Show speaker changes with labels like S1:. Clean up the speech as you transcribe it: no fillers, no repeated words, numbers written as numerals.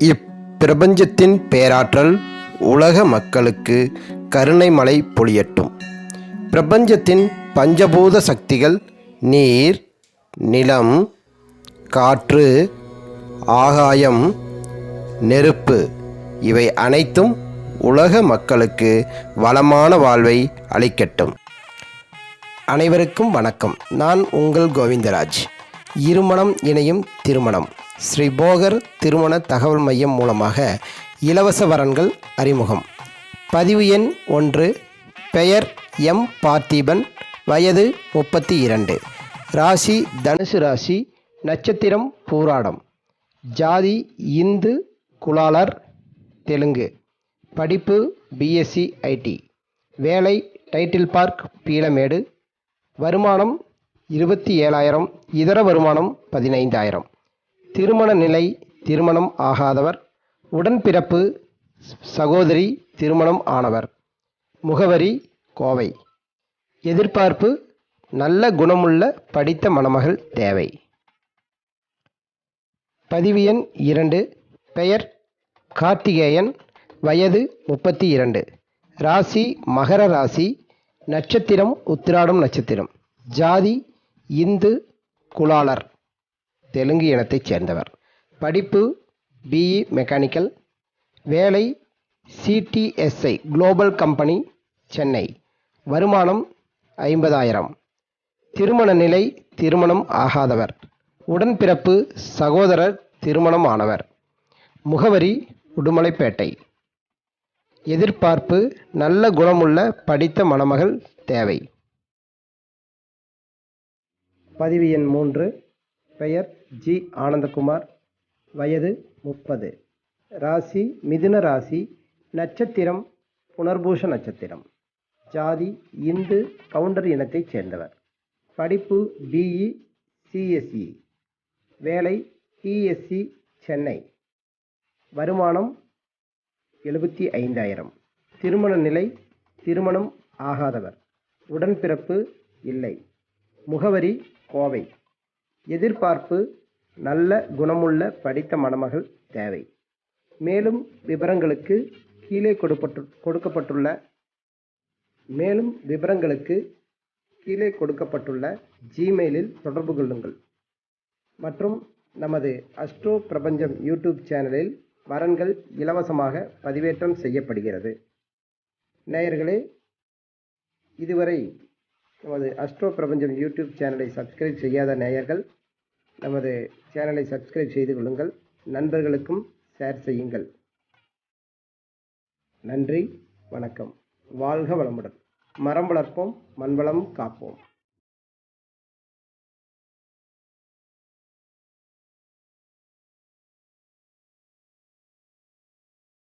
S1: இப்பிரபஞ்சத்தின் பேராற்றல் உலக மக்களுக்கு கருணை மழை பொழியட்டும். பிரபஞ்சத்தின் பஞ்சபூத சக்திகள் நீர், நிலம், காற்று, ஆகாயம், நெருப்பு இவை அனைத்தும் உலக மக்களுக்கு வளமான வாழ்வை அளிக்கட்டும். அனைவருக்கும் வணக்கம். நான் உங்கள் கோவிந்தராஜ். இருமணம் இணையும் திருமணம் ஸ்ரீ போகர் திருமண தகவல் மையம் மூலமாக இலவச வரன்கள் அறிமுகம். பதிவு எண் 1. பெயர் எம். பார்த்திபன், வயது 32, ராசி தனுசு ராசி, நட்சத்திரம் பூராடம், ஜாதி இந்து, குலாலர், தெலுங்கு, படிப்பு பிஎஸ்சி ஐடி, வேலை டைட்டில் பார்க், பீளமேடு, வருமானம் 27,000, இதர வருமானம் 15,000, திருமண நிலை திருமணம் ஆகாதவர், உடன்பிறப்பு சகோதரி திருமணம் ஆனவர், முகவரி கோவை, எதிர்பார்ப்பு நல்ல குணமுள்ள படித்த மணமகள் தேவை. பதிவு எண் 2. பெயர் கார்த்திகேயன், வயது 32, ராசி மகர ராசி, நட்சத்திரம் உத்திராடம் நட்சத்திரம், ஜாதி இந்து, குலாலர், தெலுங்கு இனத்தைச் சேர்ந்தவர், படிப்பு பிஇ மெக்கானிக்கல், வேலை சிடிஎஸ்ஐ குளோபல் கம்பெனி, சென்னை, வருமானம் 50,000, திருமண நிலை திருமணம் ஆகாதவர், உடன்பிறப்பு சகோதரர் திருமணம் ஆனவர், முகவரி உடுமலைப்பேட்டை, எதிர்பார்ப்பு நல்ல குணமுள்ள படித்த மணமகள் தேவை. பதிவு எண் 3. பெயர் ஜி. ஆனந்தகுமார், வயது 30, ராசி மிதுன ராசி, நட்சத்திரம் புனர்பூஷ நட்சத்திரம், ஜாதி இந்து கவுண்டர் இனத்தைச் சேர்ந்தவர், படிப்பு பிஇ சிஎஸ்இ, வேலை டிஎஸ்சி சென்னை, வருமானம் 75,000, திருமண நிலை திருமணம் ஆகாதவர், உடன்பிறப்பு இல்லை, முகவரி கோவை, எதிர்பார்ப்பு நல்ல குணமுள்ள படித்த மணமகள் தேவை. மேலும் விவரங்களுக்கு கீழே கொடுக்கப்பட்டுள்ள ஜிமெயிலில் தொடர்பு கொள்ளுங்கள். மற்றும் நமது அஸ்ட்ரோ பிரபஞ்சம் யூடியூப் சேனலில் வரன்கள் இலவசமாக பதிவேற்றம் செய்யப்படுகிறது. நேயர்களே, இதுவரை நமது அஸ்ட்ரோ பிரபஞ்சம் யூடியூப் சேனலை சப்ஸ்கிரைப் செய்யாத நேயர்கள் நமது சேனலை சப்ஸ்கிரைப் செய்து கொள்ளுங்கள். நண்பர்களுக்கும் ஷேர் செய்யுங்கள். நன்றி, வணக்கம். வாழ்க வளமுடன். மரம் வளர்ப்போம், மண்வளம் காப்போம்.